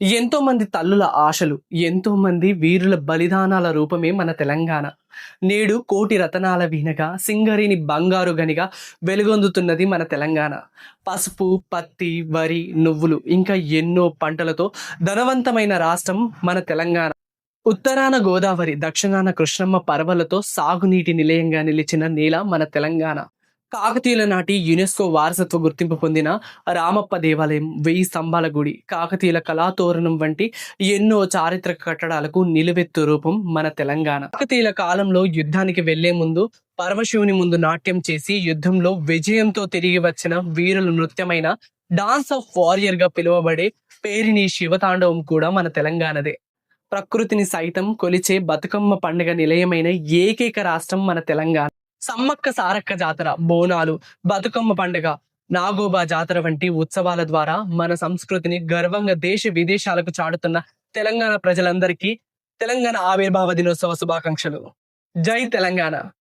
ఎంతో మంది తల్లుల ఆశలు, ఎంతో మంది వీరుల బలిదానాల రూపమే మన తెలంగాణ. నేడు కోటి రతనాల వీణగా, సింగరేణి బంగారు గనిగా వెలుగొందుతున్నది మన తెలంగాణ. పసుపు, పత్తి, వరి, నువ్వులు ఇంకా ఎన్నో పంటలతో ధనవంతమైన రాష్ట్రం మన తెలంగాణ. ఉత్తరాన గోదావరి, దక్షిణాన కృష్ణమ్మ పరవళ్లతో సాగునీటి నిలయంగా నిలిచిన నేల మన తెలంగాణ. కాకతీయుల నాటి యునెస్కో వారసత్వ గుర్తింపు పొందిన రామప్ప దేవాలయం, 1000 స్తంభాల గుడి, కాకతీయుల కళాతోరణం వంటి ఎన్నో చారిత్రక కట్టడాలకు నిలువెత్తు రూపం మన తెలంగాణ. కాకతీయుల కాలంలో యుద్ధానికి వెళ్లే ముందు పరమశివుని ముందు నాట్యం చేసి యుద్ధంలో విజయంతో తిరిగి వచ్చిన వీరుల నృత్యమైన డాన్స్ ఆఫ్ వారియర్ గా పిలువబడే పేరిణి శివతాండవం కూడా మన తెలంగాణదే. ప్రకృతిని సైతం కొలిచే బతుకమ్మ పండుగ నిలయమైన ఏకైక రాష్ట్రం మన తెలంగాణ. సమ్మక్క సారక్క జాతర, బోనాలు, బతుకమ్మ పండుగ, నాగోబా జాతర వంటి ఉత్సవాల ద్వారా మన సంస్కృతిని గర్వంగా దేశ విదేశాలకు చాటుతున్న తెలంగాణ ప్రజలందరికీ తెలంగాణ ఆవిర్భావ దినోత్సవ శుభాకాంక్షలు. జై తెలంగాణ.